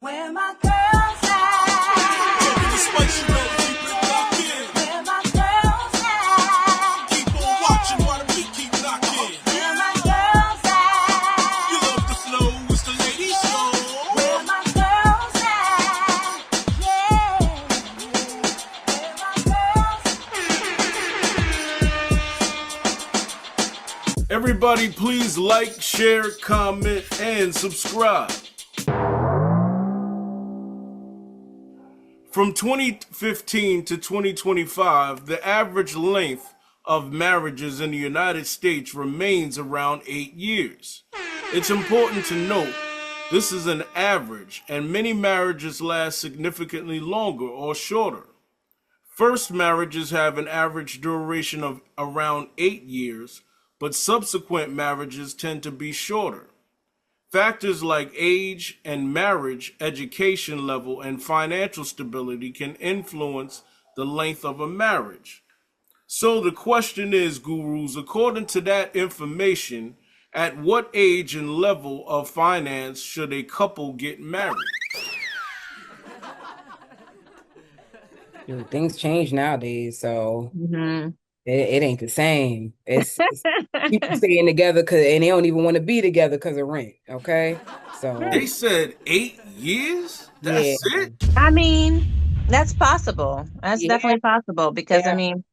Where my girls at? Taking the spicy road, keep it locked in. Where my girls at? Keep on watching while the beat keep knocking. Where my girls at? You love the flow, it's the ladies' show. Where my girls at? Yeah. Where my girls? Everybody, please like, share, comment, and subscribe. From 2015 to 2025, the average length of marriages in the United States remains around 8 years. It's important to note this is an average, and many marriages last significantly longer or shorter. First marriages have an average duration of around 8 years, but subsequent marriages tend to be shorter. Factors like age and marriage, education level, and financial stability can influence the length of a marriage. So the question is, gurus, according to that information, at what age and level of finance should a couple get married? Dude, things change nowadays, so it ain't the same. It's people staying together and they don't even want to be together because of rent. Okay, so They said 8 years? That's yeah, it? I mean, that's possible. That's Yeah. definitely possible because Yeah. I mean,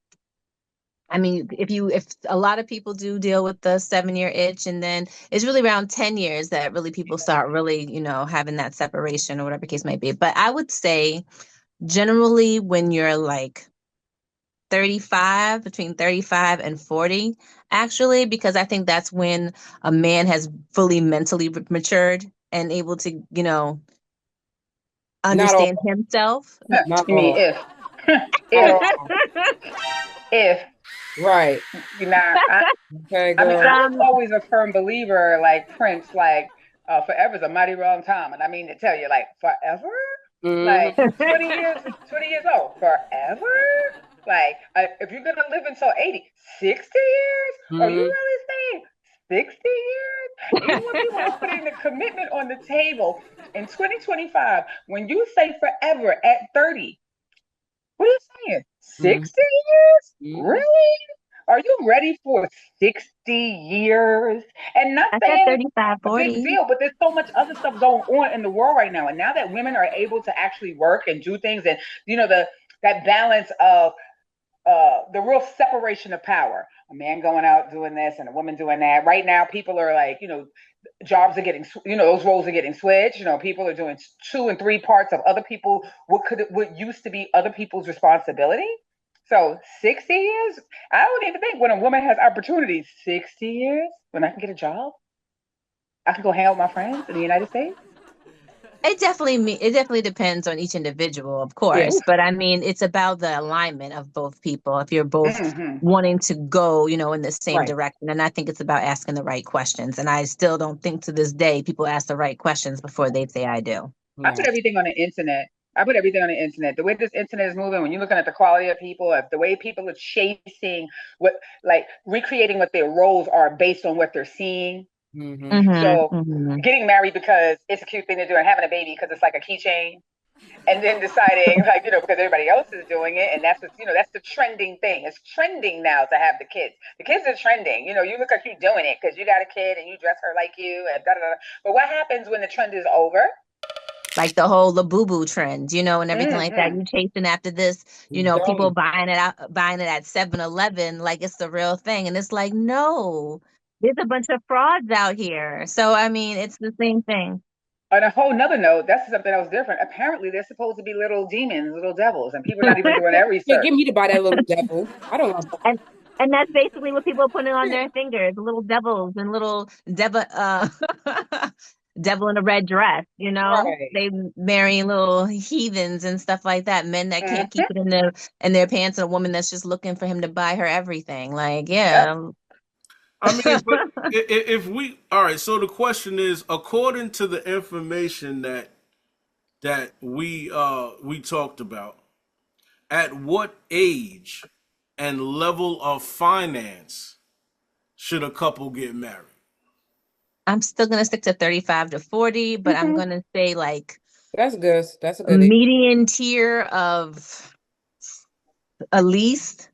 if a lot of people do deal with the 7-year itch, and then it's really around 10 years that really people start really, having that separation or whatever the case might be. But I would say generally when you're like 35, between 35 and 40, actually, because I think that's when a man has fully mentally matured and able to, understand himself. not You mean all. if? Not if, all. if, Right. you know, Okay, I mean, girl. I was always a firm believer, like Prince, like, forever's a mighty long time. And I mean to tell you, like, forever? Mhm. Like, 20 years old, forever? Like, if you're going to live until 80, 60 years? Are you Mhm. really saying 60 years? Even when people are putting the commitment on the table in 2025, when you say forever at 30, what are you saying? 60 years? Mhm. Really? Are you ready for 60 years? And not I said saying 35, a big 40. deal, but there's so much other stuff going on in the world right now. And now that women are able to actually work and do things, and that balance of the real separation of power, a man going out doing this and a woman doing that. Right now, people are like, jobs are getting, those roles are getting switched. People are doing 2 and 3 parts of other people, what used to be other people's responsibility. So 60 years, I don't even think when a woman has opportunities, 60 years, when I can get a job, I can go hang out with my friends in the United States. It definitely depends on each individual, of course. But I mean, it's about the alignment of both people. If you're both Mm-hmm. wanting to go, in the same Right. direction. And I think it's about asking the right questions. And I still don't think to this day people ask the right questions before they say I do. I No. put everything on the internet. The way this internet is moving, when you're looking at the quality of people, the way people are chasing like recreating what their roles are based on what they're seeing. Mhm. So getting married because it's a cute thing to do, and having a baby because it's like a keychain, and then deciding like, because everybody else is doing it, and that's the trending thing. It's trending now to have the kids. The kids are trending. You look like you're doing it because you got a kid and you dress her like you and da da da. But what happens when the trend is over? Like the whole Labubu trend, and everything like that. Mm-hmm. You chasing after this, people buying it at 7-Eleven like it's the real thing. And it's like, no, there's a bunch of frauds out here. So, I mean, it's the same thing. On a whole nother note, that's something else different. Apparently, they're supposed to be little demons, little devils, and people are not even doing that Yeah, research. get me to buy that little devil. I don't want that. And that's basically what people are putting on their fingers, little devils and little devil devil in a red dress, Right. They marrying little heathens and stuff like that, men that can't Mm-hmm. keep it in their pants, and a woman that's just looking for him to buy her everything. Like, Yep. yeah. I mean, but if we, all right, so the question is, according to the information that we talked about, at what age and level of finance should a couple get married? I'm still gonna stick to 35 to 40, but I'm gonna say like That's good. That's a A good. median tier of at least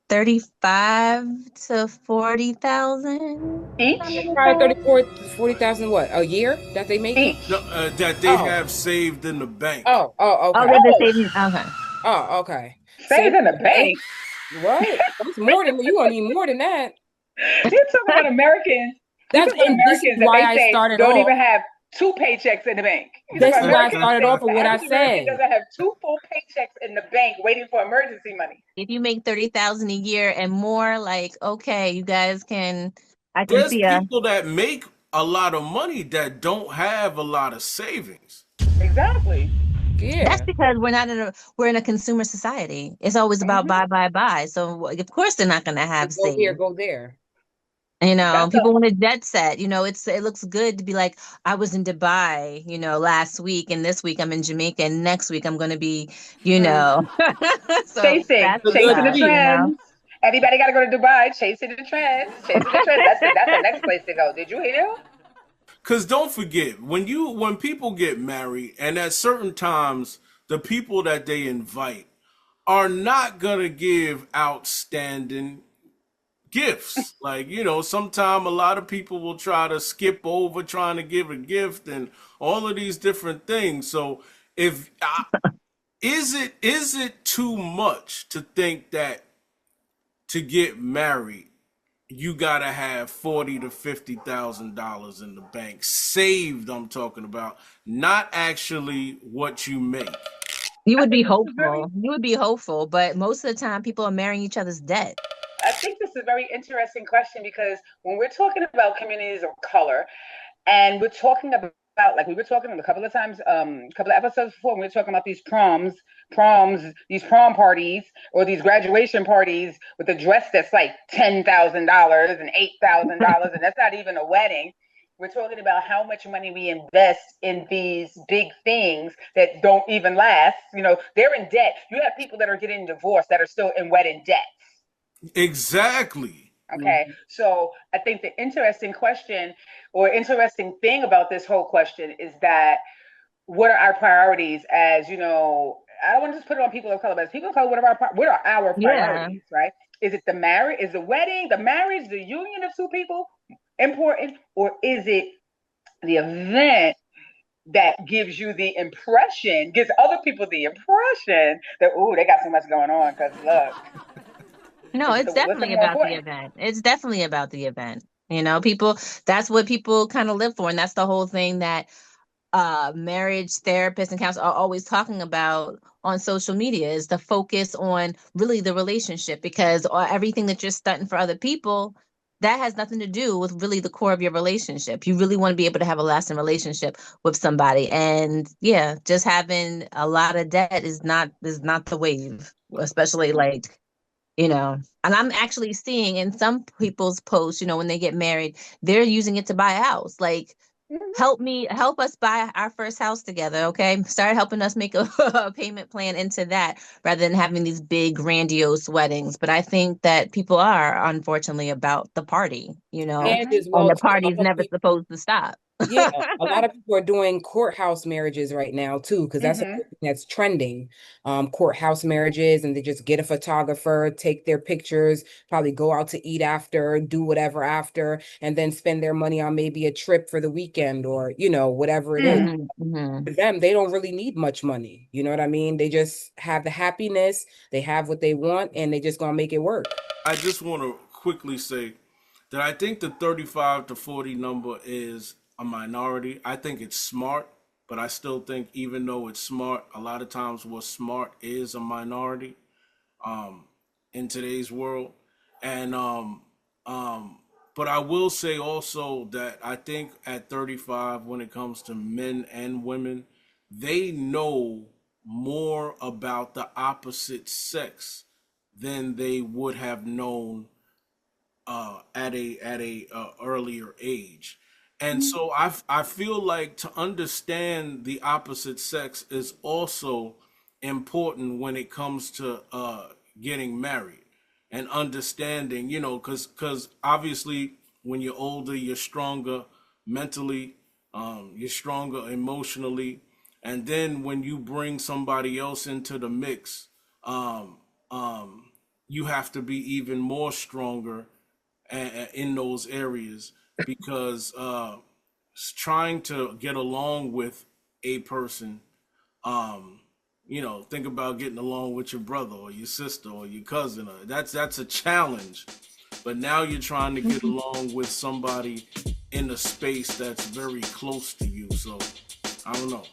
35 to 40,000. Each? Probably 34 to 40,000 what? A year that they making? Each. No, that they Oh. have saved in the bank. Oh, Oh, okay. they've been Oh, saving. Okay. Oh, okay. stays Save in the the bank. bank. What? That's more than you gonna need more than that. You're talking about Americans. You're That's talking about and this is Americans that why they I say started don't off. even have two paychecks in the bank. You're talking This about is why I Americans. started off with The what I average American said. doesn't have two full paychecks in the bank waiting for emergency money. If you make 30,000 a year and more, like, okay, you guys can, I can There's see a, people that make a lot of money that don't have a lot of savings. Exactly. that's Yeah. because we're in a consumer society. It's always about Hmm. buy, buy, buy. So of course they're not going to have Go here, savings. go there. You know, That's a people want a jet set. It looks good to be like, I was in Dubai, last week, and this week I'm in Jamaica, and next week I'm going to be, you Mm. know. So chasing, that's The what's good chasing the up. dream. trends. Everybody got to go to Dubai, chasing the trends, chasing the trends. That's the next place to go. Did you hear? Cause don't forget, when people get married, and at certain times, the people that they invite are not gonna give outstanding gifts. Like, sometimes a lot of people will try to skip over trying to give a gift and all of these different things. So if is it too much to think that to get married you gotta have 40 to $50,000 in the bank saved? I'm talking about, not actually what you make. You I would be think this is very hopeful. You would be hopeful, but most of the time people are marrying each other's debt. I think this is a very interesting question because when we're talking about communities of color and we're talking about like we were talking a couple of times, a couple of episodes before, when we were talking about these these prom parties or these graduation parties with a dress that's like $10,000 and $8,000, and that's not even a wedding. We're talking about how much money we invest in these big things that don't even last. They're in debt. You have people that are getting divorced that are still in wedding debt. Exactly. Okay, so I think the interesting question or interesting thing about this whole question is that what are our priorities as I don't want to just put it on people of color, but as people of color, what are our Yeah. priorities, right? Is it the marriage, is the wedding, the marriage, the union of two people important, or is it the event that gives other people the impression that, oh, they got so much going on? Because look, No, it's what's the definitely more about the important? event. It's definitely about the event. People, that's what people kind of live for. And that's the whole thing that marriage therapists and counselors are always talking about on social media is the focus on really the relationship, because everything that you're stunting for other people, that has nothing to do with really the core of your relationship. You really want to be able to have a lasting relationship with somebody. And yeah, just having a lot of debt is not the wave, especially like, and I'm actually seeing in some people's posts, when they get married, they're using it to buy a house. Like, Mhm. help us buy our first house together, okay? Start helping us make a, a payment plan into that rather than having these big grandiose weddings. But I think that people are unfortunately about the party, And Mhm. as and well the too, a party's lot of never people. supposed to stop. Yeah, a lot of people are doing courthouse marriages right now too, because that's Mhm. another thing that's trending. Courthouse marriages, and they just get a photographer, take their pictures, probably go out to eat after, do whatever after, and then spend their money on maybe a trip for the weekend or whatever it is. Mm. Mm-hmm. For them, they don't really need much money. You know what I mean? They just have the happiness, they have what they want, and they just gonna make it work. I just want to quickly say that I think the 35 to 40 number is a minority. I think it's smart, but I still think even though it's smart, a lot of times what's smart is a minority in today's world. And um but I will say also that I think at 35, when it comes to men and women, they know more about the opposite sex than they would have known at a earlier age. And so I feel like to understand the opposite sex is also important when it comes to getting married and understanding, because obviously when you're older you're stronger mentally, You're stronger emotionally, and then when you bring somebody else into the mix, um, you have to be even more stronger in those areas because trying to get along with a person, um, think about getting along with your brother or your sister or your cousin. That's a challenge. But now you're trying to get along with somebody in a space that's very close to you. So I don't know.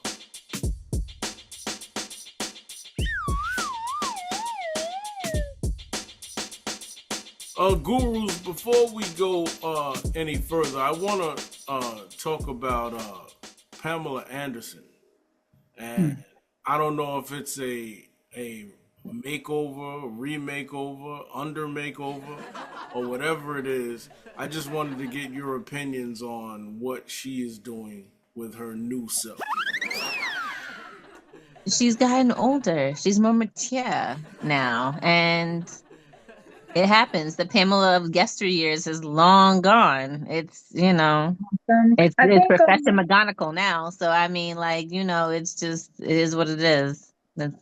Gurus, before we go any further, I want to talk about Pamela Anderson. And I don't know if it's a makeover, remakeover, under makeover, or whatever it is. I just wanted to get your opinions on what she is doing with her new self. She's gotten older. She's more mature now, and it happens. The Pamela of yesteryears is long gone. It's I it's think Professor McGonagall now. So I mean, like, it's just it is what it is. That's,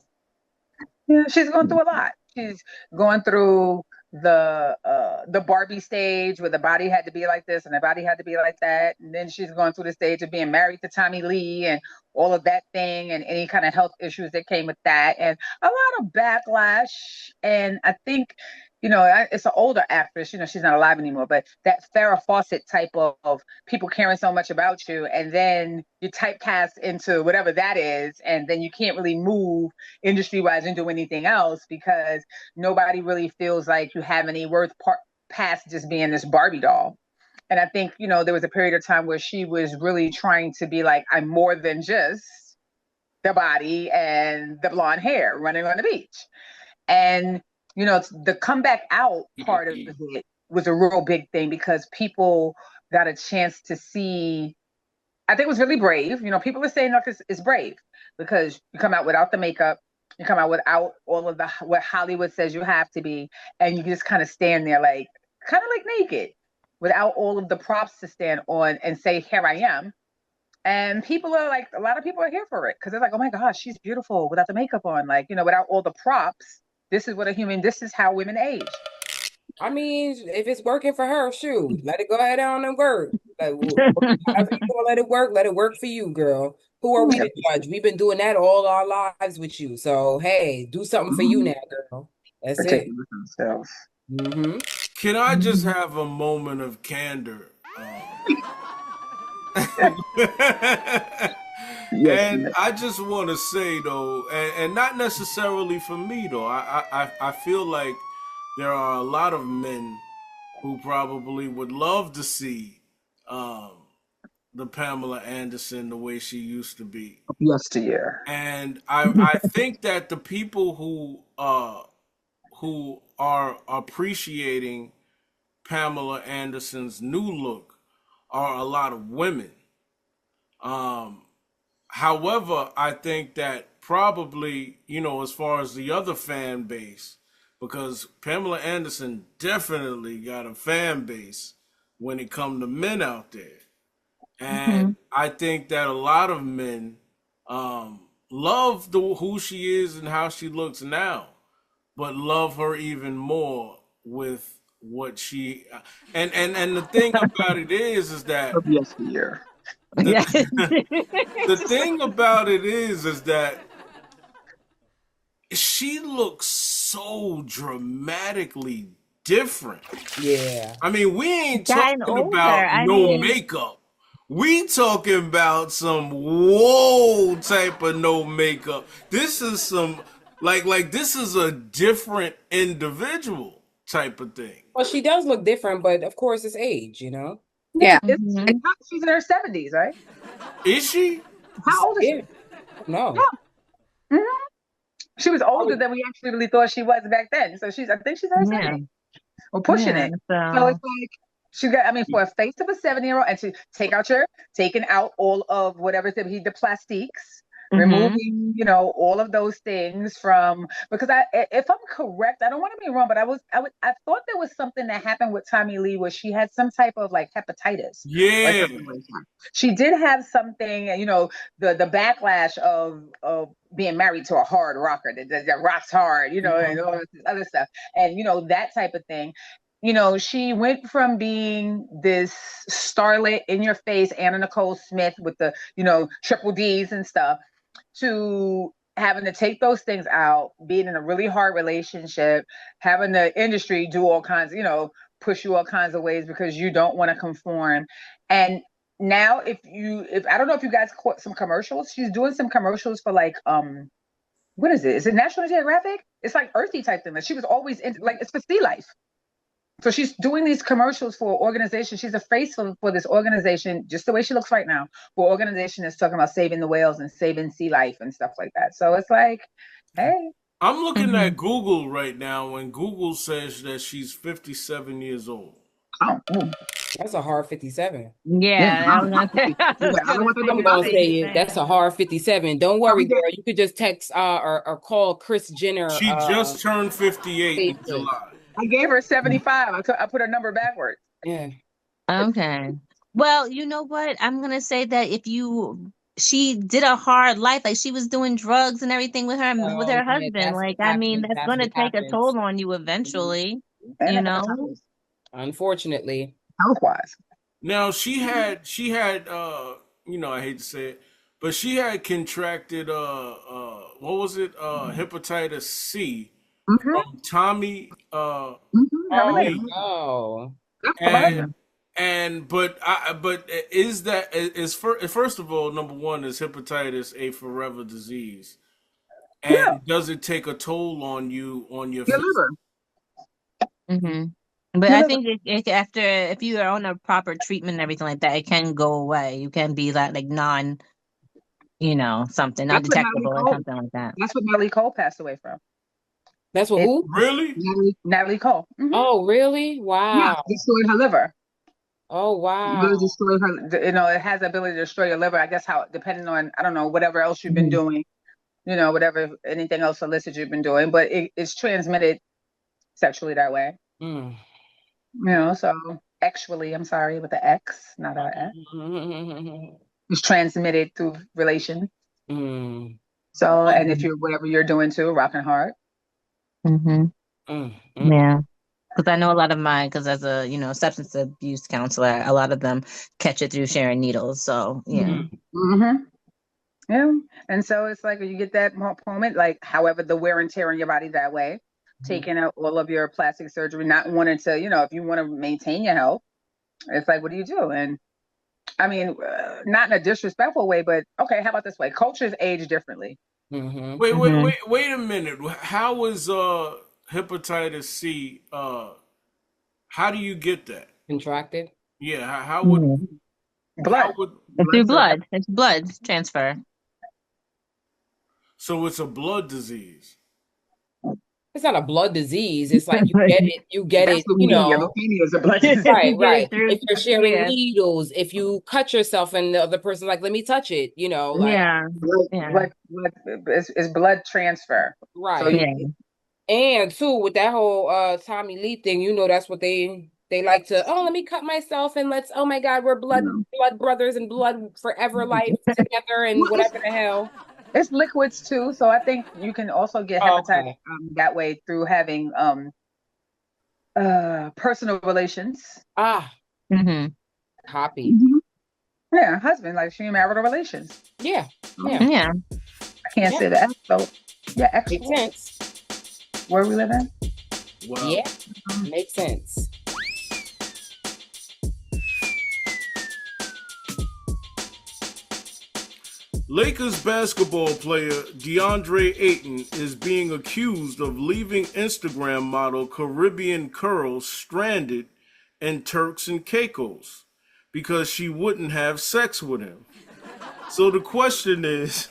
yeah, she's going through a lot. She's going through the Barbie stage where the body had to be like this and the body had to be like that, and then she's going through the stage of being married to Tommy Lee and all of that thing and any kind of health issues that came with that, and a lot of backlash. And I think it's an older actress. She's not alive anymore, but that Farrah Fawcett type of people caring so much about you, and then you typecast into whatever that is, and then you can't really move industry wise and do anything else because nobody really feels like you have any worth past just being this Barbie doll. And I think, there was a period of time where she was really trying to be like, I'm more than just the body and the blonde hair running on the beach. And, the comeback out part of it was a real big thing because people got a chance to see. I think it was really brave. People are saying that it's brave because you come out without the makeup, you come out without all of what Hollywood says you have to be, and you just kind of stand there like kind of like naked without all of the props to stand on and say, here I am. And people are like, a lot of people are here for it because they're like, oh my gosh, she's beautiful without the makeup on, like, without all the props. This is how women age. I mean, if it's working for her, shoot, let it go ahead on and work. Like, however you gonna let it work for you, girl. Who are we to judge? We've been doing that all our lives with you. So, hey, do something for you now, girl. That's it. Mm-hmm. Can I just have a moment of candor? And I just want to say though, and not necessarily for me though. I feel like there are a lot of men who probably would love to see the Pamela Anderson the way she used to be. Yesteryear. And I think that the people who are appreciating Pamela Anderson's new look are a lot of women. However, I think that probably, as far as the other fan base, because Pamela Anderson definitely got a fan base when it comes to men out there. And I think that a lot of men love who she is and how she looks now, but love her even more with what she and the thing about it is that Yesteryear. the thing about it is that she looks so dramatically different. Yeah. I mean, we ain't Gotten talking older, about I no mean- makeup. We talking about some whoa type of no makeup. This is some like this is a different individual type of thing. Well, she does look different, but of course it's age, Yeah. Mhm. She's in her 70s, right? Is she? How old is Yeah. No. she? Mhm. She was older than we actually really thought she was back then. So I think she's in her Yeah. 70s. We're pushing Yeah, it. So it's like she got, I mean, for a face of a 7-year-old and to taking out all of whatever the plastiques, removing, all of those things from, because if I'm correct, I don't want to be wrong, but I thought there was something that happened with Tommy Lee where she had some type of like hepatitis or Yeah. something like that. She did have something, the backlash of being married to a hard rocker that rocks hard, and all this other stuff, and that type of thing. She went from being this starlet in your face, Anna Nicole Smith with the, triple D's and stuff, to having to take those things out, being in a really hard relationship, having the industry do all kinds, push you all kinds of ways because you don't want to conform. And now if I don't know if you guys caught some commercials, she's doing some commercials for like, what is it? Is it National Geographic? It's like earthy type thing that she was always in, like it's for sea life. So she's doing these commercials for an organization. She's a face for this organization, just the way she looks right now, for an organization that's talking about saving the whales and saving sea life and stuff like that. So it's like, hey. I'm looking at Google right now, and Google says that she's 57 years old. Oh, That's a hard 57. Yeah, I was gonna say, I'm gonna say it. That's a hard 57. Don't worry, girl. You could just text or call Kris Jenner. She just turned 58 in Facebook. July. I gave her 75. I put her number backwards. Yeah. Okay. Well, you know what? I'm gonna say that she did a hard life, like she was doing drugs and everything with her yeah, husband. that's Like, what I mean, happens. that's That's gonna what take a happens. toll on you eventually, And you know? Unfortunately. Health-wise. Now she had I hate to say it, but she had contracted what was it? Hepatitis C from Tommy Lee. Oh. But is that is first of all, number one, is hepatitis a forever disease? And does it take a toll on you on your liver? But I think if you are on a proper treatment and everything like that, it can go away. You can be like non, something not detectable or something like that. That's what Natalie Cole passed away from. That's what who? Really? Natalie Cole. Oh, really? Wow. Yeah, destroyed her liver. Oh, wow. Really destroyed her. It has the ability to destroy your liver. I guess depending on, I don't know, whatever else you've been doing, whatever, anything else illicit you've been doing, but it's transmitted sexually that way. So actually, I'm sorry, with the X, not our X. It's transmitted through relations. So, and if you're whatever you're doing too, rocking hard. Yeah. Because I know a lot of mine, because as a substance abuse counselor, a lot of them catch it through sharing needles. So yeah. Yeah. And so it's like you get that moment, like however the wear and tear on your body that way, taking out all of your plastic surgery, not wanting to, if you want to maintain your health, it's like, what do you do? And I mean, not in a disrespectful way, but okay, how about this way? Cultures age differently. Wait a minute. How was hepatitis C? How do you get that? Contracted? Yeah. How would blood? It's through blood. It's blood transfer. So it's a blood disease. It's not a blood disease. It's like you get it, Leukemia is a blood disease. Right. If you're sharing needles, if you cut yourself and the other person's like, let me touch it, Like it's blood transfer. Right. So and too, with that whole Tommy Lee thing, that's what they like to, let me cut myself and oh my God, we're blood brothers and blood forever life together and whatever the hell. It's liquids too, so I think you can also get hepatitis that way through having personal relations. Copy. Yeah, husband, like she marital relations. Yeah. I can't say that. So yeah, makes sense. Where we live in? Wow. Yeah, makes sense. Lakers basketball player DeAndre Ayton is being accused of leaving Instagram model Caribbean Curl stranded in Turks and Caicos because she wouldn't have sex with him. So the question is,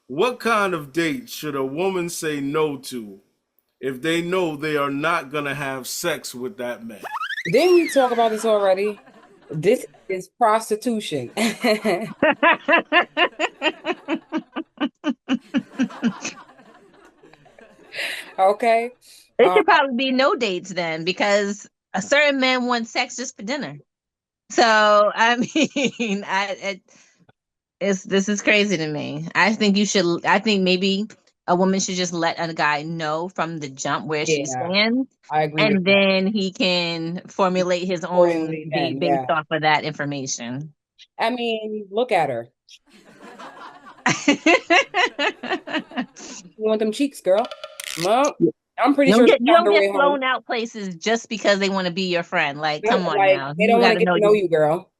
what kind of date should a woman say no to if they know they are not going to have sex with that man? Didn't we talk about this already? This is prostitution. Okay. It Um, should probably be no dates then, because a certain man wants sex just for dinner. So I mean, this is crazy to me. I think you should. I think maybe a woman should just let a guy know from the jump where she yeah, stands, I agree with and that. then he can formulate his own Formulate date then, based yeah. off of that information. I mean, look at her. You want them cheeks, girl? Well, I'm pretty sure she You found don't her get way home. flown out places just because they want to be your friend. Like, come on Like, now. they don't You want got to to get know to know you, girl.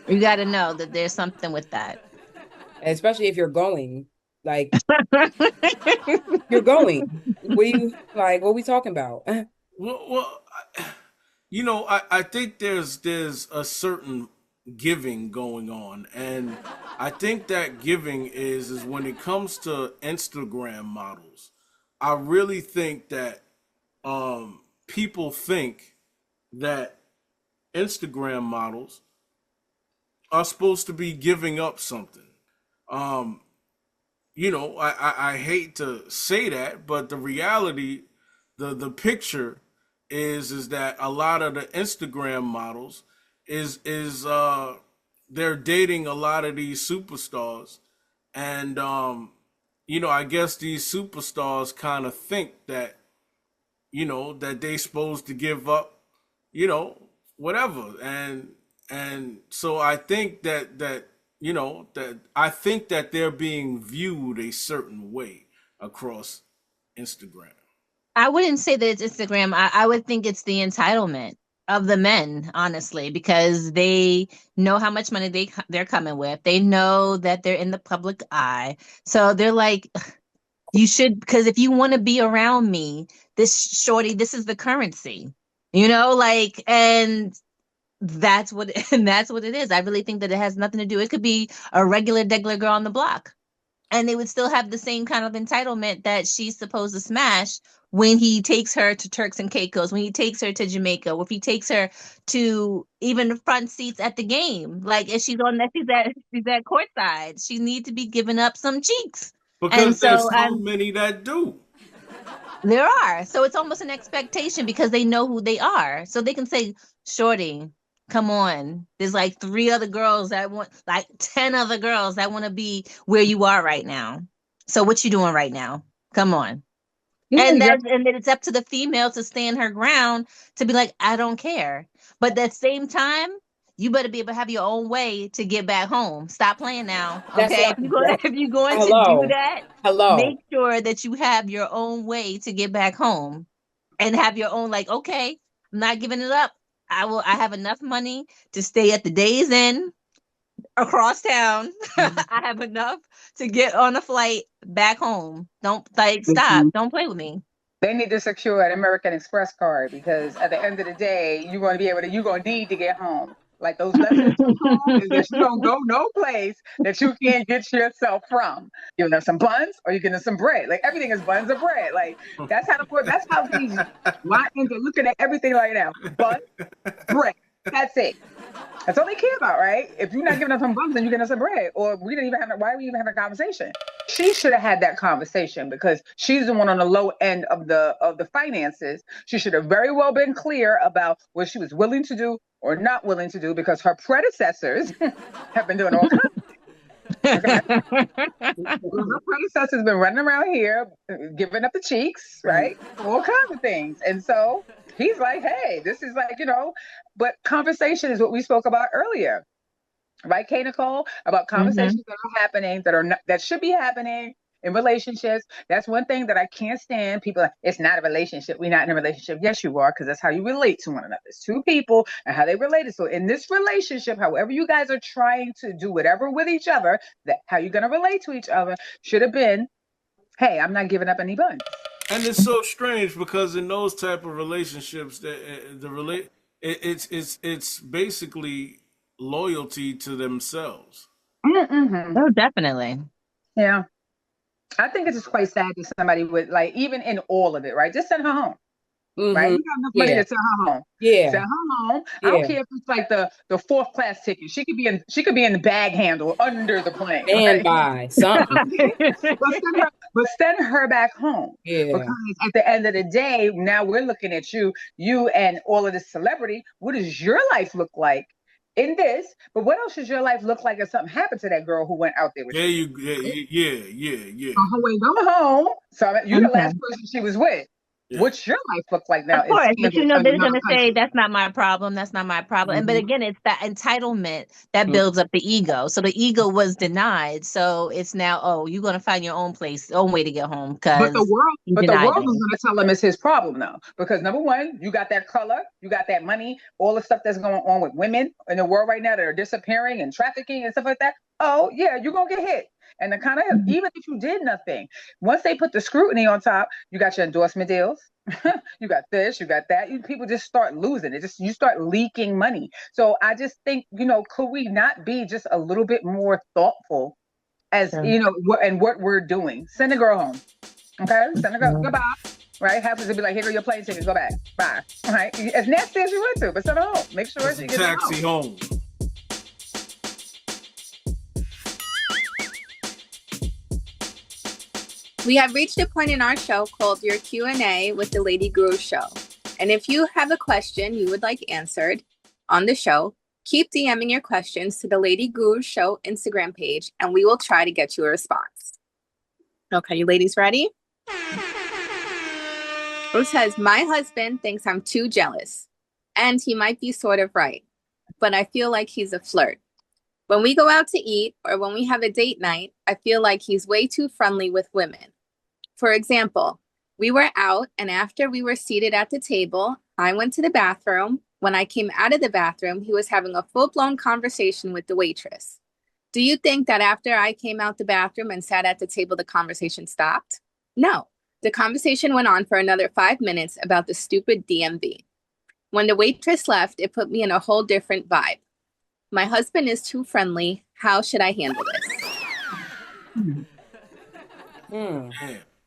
you got to know that there's something with that. Especially if you're going. Like, you're going. What are you like? What are we talking about? Well, I think there's a certain giving going on, and I think that giving is when it comes to Instagram models. I really think that people think that Instagram models are supposed to be giving up something. Um, I hate to say that, but the reality, the picture is that a lot of the Instagram models is they're dating a lot of these superstars, and I guess these superstars kind of think that that they supposed to give up, whatever, and so I think that I think that they're being viewed a certain way across Instagram. I wouldn't say that it's Instagram. I would think it's the entitlement of the men, honestly, because they know how much money they're coming with. They know that they're in the public eye. So they're like, you should, because if you want to be around me, this shorty, this is the currency. Like, and that's what and that's what it is. I really think that it has nothing to do. It could be a regular degular girl on the block, and they would still have the same kind of entitlement that she's supposed to smash when he takes her to Turks and Caicos, when he takes her to Jamaica, or if he takes her to even the front seats at the game. Like if she's on that, she's at courtside. She needs to be giving up some cheeks. And Because so there's so many that do. there are. So it's almost an expectation because they know who they are. So they can say, Shorty, come on. There's like 3 other girls that want, like 10 other girls that want to be where you are right now. So what you doing right now? Come on. And Yeah, then it's up to the female to stand her ground to be like, I don't care. But at the same time, you better be able to have your own way to get back home. Stop playing now. That's Okay. what If you're going if you're going to do hello. that, Hello. make sure that you have your own way to get back home and have your own, like, okay, I'm not giving it up. I have enough money to stay at the Days Inn across town. I have enough to get on a flight back home. Don't like stop. Mhm. Don't play with me. They need to secure an American Express card because at the end of the day, you're going to need to get home. Like those lessons from home is that you don't go no place that you can't get yourself from. Giving them some buns or you're getting some bread. Like everything is buns or bread. Like that's how these Latins are looking at everything right now. Buns, bread. That's it. That's all they care about, right? If you're not giving us some buns, then you're getting us some bread. Or we didn't even have why are we even having a conversation? She should have had that conversation because she's the one on the low end of the finances. She should have very well been clear about what she was willing to do or not willing to do because her predecessors have been doing all kinds of things. Okay? Her predecessors been running around here giving up the cheeks, right? All kinds of things. And so he's like, hey, this is like, but conversation is what we spoke about earlier. Right, Kay Nicole, about Mhm. conversations that are happening that should be happening in relationships. That's one thing that I can't stand. People, it's not a relationship. We're not in a relationship. Yes, you are, because that's how you relate to one another. It's two people and how they relate. So in this relationship, however you guys are trying to do whatever with each other, that how you're gonna relate to each other should have been, hey, I'm not giving up any buns. And it's so strange because in those type of relationships, it's basically loyalty to themselves. Mm-hmm. Oh, definitely. Yeah. I think it's just quite sad that somebody would like, even in all of it, right? Just send her home. right? You got enough money Yeah. to send her home. Yeah. Send her home. I don't care if it's like the fourth class ticket. She could be in the bag handle under the plane. Stand Right? by something. but send her back home. Yeah. Because at the end of the day, now we're looking at you and all of this celebrity. What does your life look like in this? But what else does your life look like if something happened to that girl who went out there with you? Yeah. On her way going home. So you're the last person she was with. Yeah. What's your life look like now? Of course, but It's they're going to country. say that's not my problem. That's not my problem. But again, it's that entitlement that builds up the ego. So the ego was denied. So it's now, oh, you're going to find your own place, own way to get home. But the world is him. going to tell him it's his problem now. Because number one, you got that color, you got that money, all the stuff that's going on with women in the world right now that are disappearing and trafficking and stuff like that. Oh yeah, you're going to get hit. And the kind of even if you did nothing, once they put the scrutiny on top, you got your endorsement deals, you got this, you got that. People just start losing it. You start leaking money. So I just think, could we not be just a little bit more thoughtful as what we're doing? Send the girl home, okay? Send the girl goodbye. Right? Happens to be like, here go your plane ticket, go back, bye. All right? As nasty as you want to, but send her home. Make sure she gets taxi home. We have reached a point in our show called Your Q&A with the Lady Guru Show. And if you have a question you would like answered on the show, keep DMing your questions to the Lady Guru Show Instagram page, and we will try to get you a response. Okay, you ladies ready? It says, my husband thinks I'm too jealous, and he might be sort of right, but I feel like he's a flirt. When we go out to eat or when we have a date night, I feel like he's way too friendly with women. For example, we were out, and after we were seated at the table, I went to the bathroom. When I came out of the bathroom, he was having a full-blown conversation with the waitress. Do you think that after I came out the bathroom and sat at the table, the conversation stopped? No. The conversation went on for another 5 minutes about the stupid DMV. When the waitress left, it put me in a whole different vibe. My husband is too friendly. How should I handle this?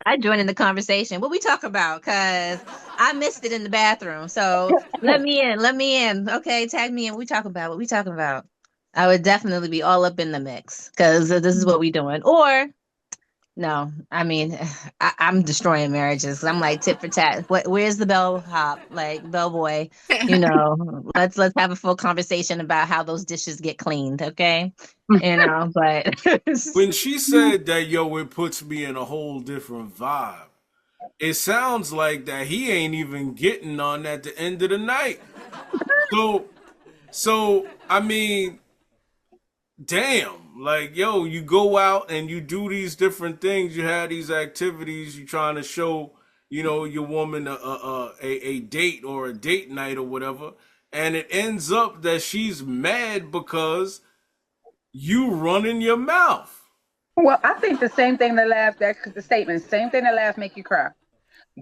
I joined in the conversation. What we talk about? Because I missed it in the bathroom. So let me in. Okay, tag me in. What we talking about? I would definitely be all up in the mix because this is what we doing. Or no, I mean, I'm destroying marriages. I'm like tit for tat. Where's the bellhop? Like bellboy? Let's have a full conversation about how those dishes get cleaned. Okay, but when she said that, it puts me in a whole different vibe. It sounds like that he ain't even getting none at the end of the night. So I mean, damn. Like, you go out and you do these different things. You have these activities. You're trying to show, your woman a date or a date night or whatever. And it ends up that she's mad because you running your mouth. Well, I think the same thing that laugh, the statement, same thing that laugh make you cry.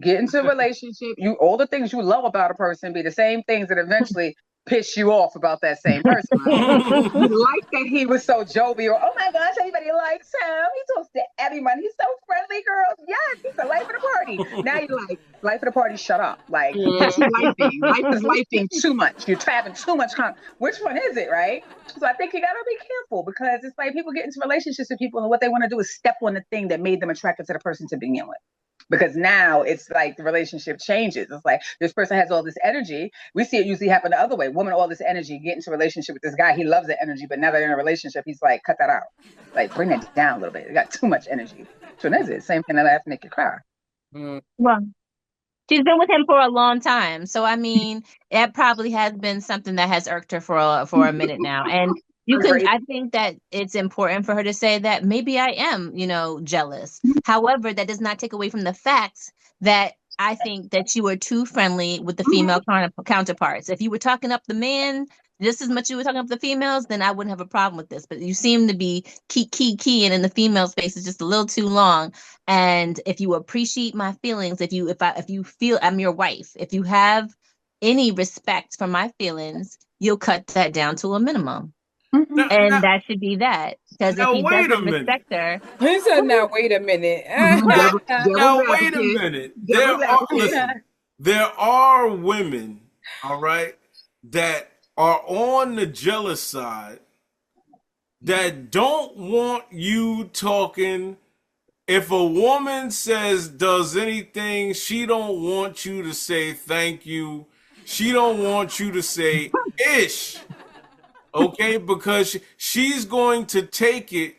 Get into a relationship. All the things you love about a person be the same things that eventually piss you off about that same person. Right? You like that he was so jovial. Oh my gosh, everybody likes him. He talks to everyone. He's so friendly, girls. Yes, he's the life of the party. Now you're like, life of the party, shut up. Like, what's your life being? Life is life being too much. You're traveling too much. Which one is it, right? So I think you gotta be careful because it's like people get into relationships with people and what they want to do is step on the thing that made them attracted to the person to begin with. Because now it's like the relationship changes. It's like this person has all this energy. We see it usually happen the other way. Woman, all this energy, get into a relationship with this guy. He loves the energy, but now they're in a relationship. He's like, cut that out. Like, bring it down a little bit. You got too much energy. So that's it. Same thing that laugh make you cry. Well, she's been with him for a long time. So, I mean, it probably has been something that has irked her for a minute now. And I think that it's important for her to say that maybe I am, jealous. However, that does not take away from the fact that I think that you are too friendly with the female counterparts. If you were talking up the man just as much as you were talking up the females, then I wouldn't have a problem with this. But you seem to be keying in the female space is just a little too long. And if you appreciate my feelings, if you feel I'm your wife, if you have any respect for my feelings, you'll cut that down to a minimum. That should be that. Because if he doesn't respect her. He said, now, wait a minute. Now, wait a minute. there are women, all right, that are on the jealous side that don't want you talking. If a woman does anything, she don't want you to say thank you. She don't want you to say ish. Okay, because she's going to take it.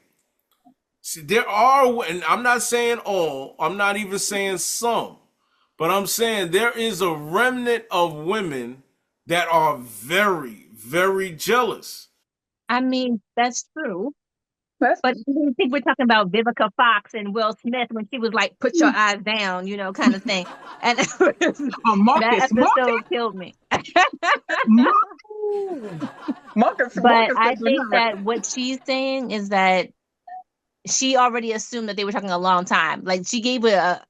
See, there are, and I'm not saying all, I'm not even saying some, but I'm saying there is a remnant of women that are very, very jealous. I mean, that's true. That's But I think we're talking about Vivica Fox and Will Smith when she was like, "Put your eyes down," kind of thing. And that Marcus. episode killed me. Marcus. But I think that what she's saying is that she already assumed that they were talking a long time. Like she gave a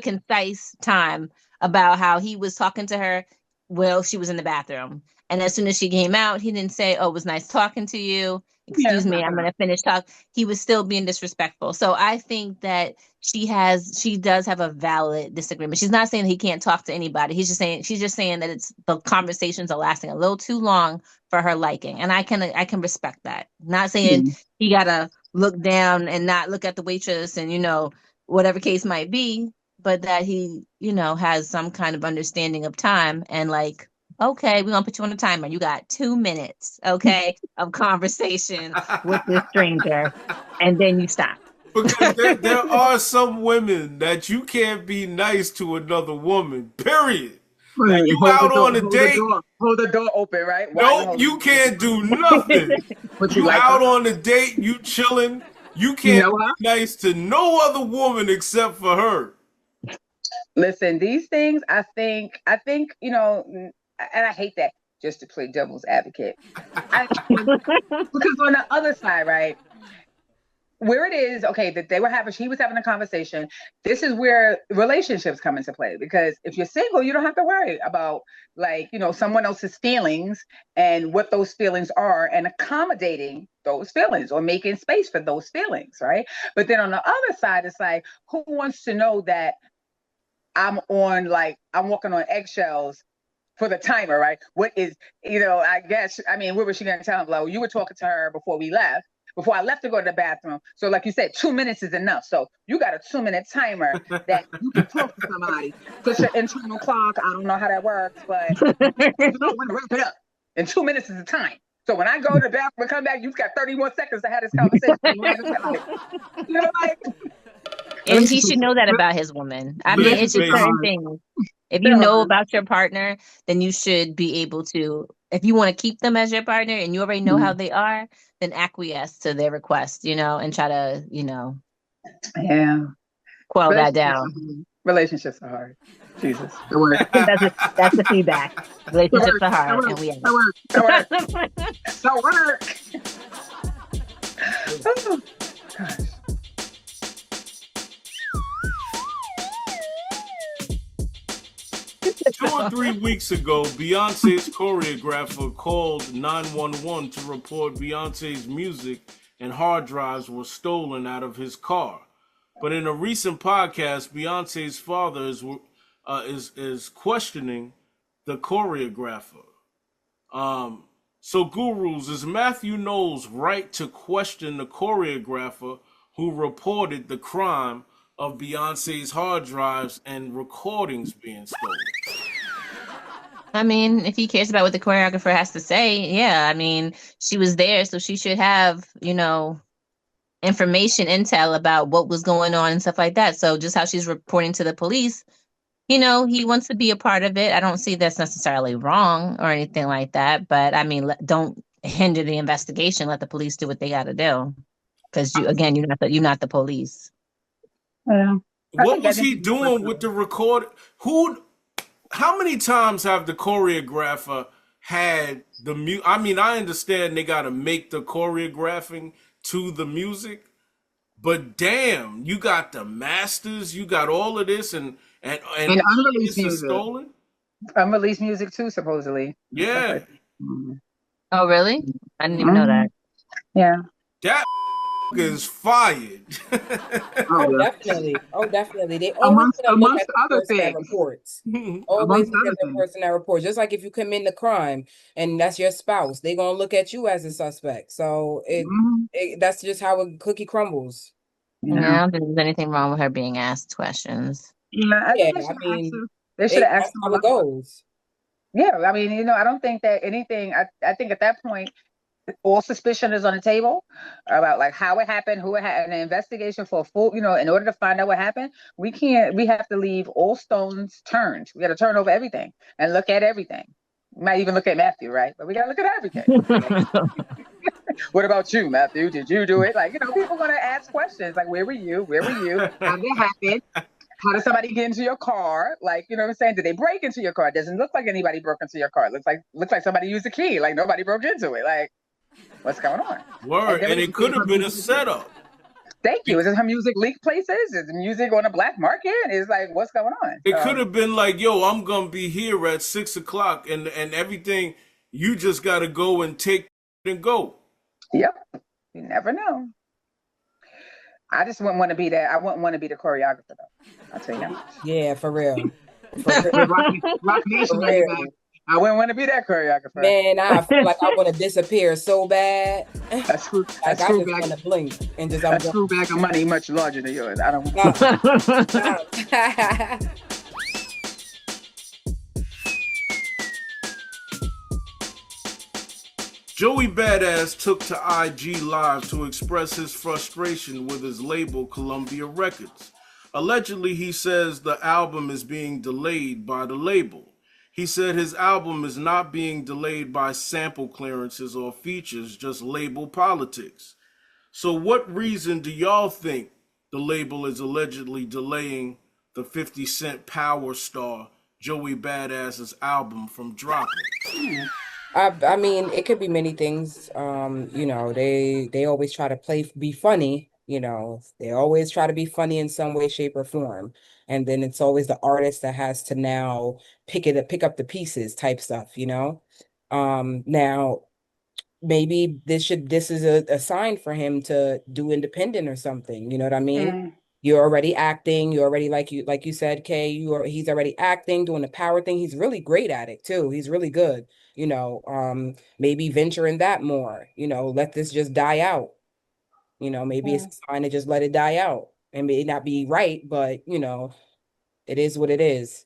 concise time about how he was talking to her while she was in the bathroom. And as soon as she came out, he didn't say, "Oh, it was nice talking to you. Excuse me, I'm gonna finish talk." He was still being disrespectful. So I think that she does have a valid disagreement. She's not saying that he can't talk to anybody. She's just saying that the conversations are lasting a little too long for her liking. And I can respect that. Not saying he gotta look down and not look at the waitress and whatever case might be, but that he has some kind of understanding of time and like, okay, we're gonna put you on a timer. You got 2 minutes, okay, of conversation with this stranger, and then you stop. Because there are some women that you can't be nice to another woman, period. Like you out on a date. Hold the door open, right? No, you can't do nothing. But you out on a date, you chilling. You can't be nice to no other woman except for her. Listen, these things, I think, and I hate that, just to play devil's advocate. Because on the other side, right, where it is, okay, that he was having a conversation. This is where relationships come into play. Because if you're single, you don't have to worry about someone else's feelings and what those feelings are and accommodating those feelings or making space for those feelings, right? But then on the other side, it's like, who wants to know that I'm walking on eggshells for the timer, right? What is, I guess, what was she going to tell him? Well, you were talking to her before I left to go to the bathroom. So like you said, 2 minutes is enough. So you got a 2-minute timer that you can talk to somebody. Put your internal clock. I don't know how that works, but wrap it up. And 2 minutes is the time. So when I go to the bathroom and come back, you've got 31 seconds to have this conversation. And he should know that about his woman. I mean, it's just certain things. If you know about your partner, then you should be able to, if you want to keep them as your partner and you already know how they are, then acquiesce to their request, and try to, quell that down. Relationships are hard. Jesus. That's the feedback. Relationships are hard, and we have That work. Oh, gosh. 2 or 3 weeks ago, Beyonce's choreographer called 911 to report Beyonce's music and hard drives were stolen out of his car. But in a recent podcast, Beyonce's father is questioning the choreographer. So, gurus, is Matthew Knowles right to question the choreographer who reported the crime of Beyonce's hard drives and recordings being stolen? I mean, if he cares about what the choreographer has to say, yeah. I mean, she was there, so she should have, information, intel about what was going on and stuff like that. So just how she's reporting to the police, he wants to be a part of it. I don't see that's necessarily wrong or anything like that. But I mean, don't hinder the investigation. Let the police do what they got to do. Because you're not the police. Yeah. What was he doing with the record? How many times have the choreographer had the music? I mean, I understand they got to make the choreographing to the music, but damn, you got the masters, you got all of this, and unreleased music. Stolen. Unreleased music too, supposedly. Yeah. Oh, really? I didn't even know that. Yeah. That is fired. Oh, yeah. definitely. Oh, definitely. They always gonna look Amongst at the other person that things. reports. Always Amongst look other at the things. person that reports. Just like if you commit a crime and that's your spouse, they gonna look at you as a suspect. So Mhm. that's just how a cookie crumbles. Yeah, Yeah. I don't think there's anything wrong with her being asked questions. Yeah, I Yeah, think they I should have asked mean, her. They should have asked that's him how about. it goes. Yeah, I mean, I don't think that anything. I think at that point, all suspicion is on the table about like how it happened, who it had, an investigation for a full. In order to find out what happened, we can't. We have to leave all stones turned. We got to turn over everything and look at everything. We might even look at Matthew, right? But we got to look at everything. What about you, Matthew? Did you do it? Like, people are gonna ask questions like, where were you? Where were you? How did it happen? How did somebody get into your car? Like, you know what I'm saying? Did they break into your car? It doesn't look like anybody broke into your car. It looks like somebody used a key. Like nobody broke into it. Like, what's going on? Word, and it could have been a setup. Thank you. Is it her music leaked places? Is the music on the black market? It's like, what's going on? It could have been like, yo, I'm gonna be here at 6 o'clock, and everything. You just gotta go and take and go. Yep. You never know. I just wouldn't want to be that. I wouldn't want to be the choreographer though. I'll tell you that. Yeah, for real. Rock Nation, For everybody. real. I wouldn't want to be that choreographer. Man, I feel like I want to disappear so bad. A screw Like I just bag. want to blink and just A screw bag of money much larger than yours. I don't. Joey Badass took to IG Live to express his frustration with his label Columbia Records. Allegedly, he says the album is being delayed by the label. He said his album is not being delayed by sample clearances or features, just label politics. So what reason do y'all think the label is allegedly delaying the 50 Cent Power Star Joey Badass's album from dropping? I mean, it could be many things. They always try to be funny. They always try to be funny in some way, shape, or form. And then it's always the artist that has to now pick up the pieces type stuff. Now maybe this is a sign for him to do independent or something. You know what I mean? You're already acting. You're already like you said, Kay. He's already acting, doing the power thing. He's really great at it too. He's really good. Maybe venture in that more. Let this just die out. Maybe it's a sign to just let it die out. It may not be right, but it is what it is.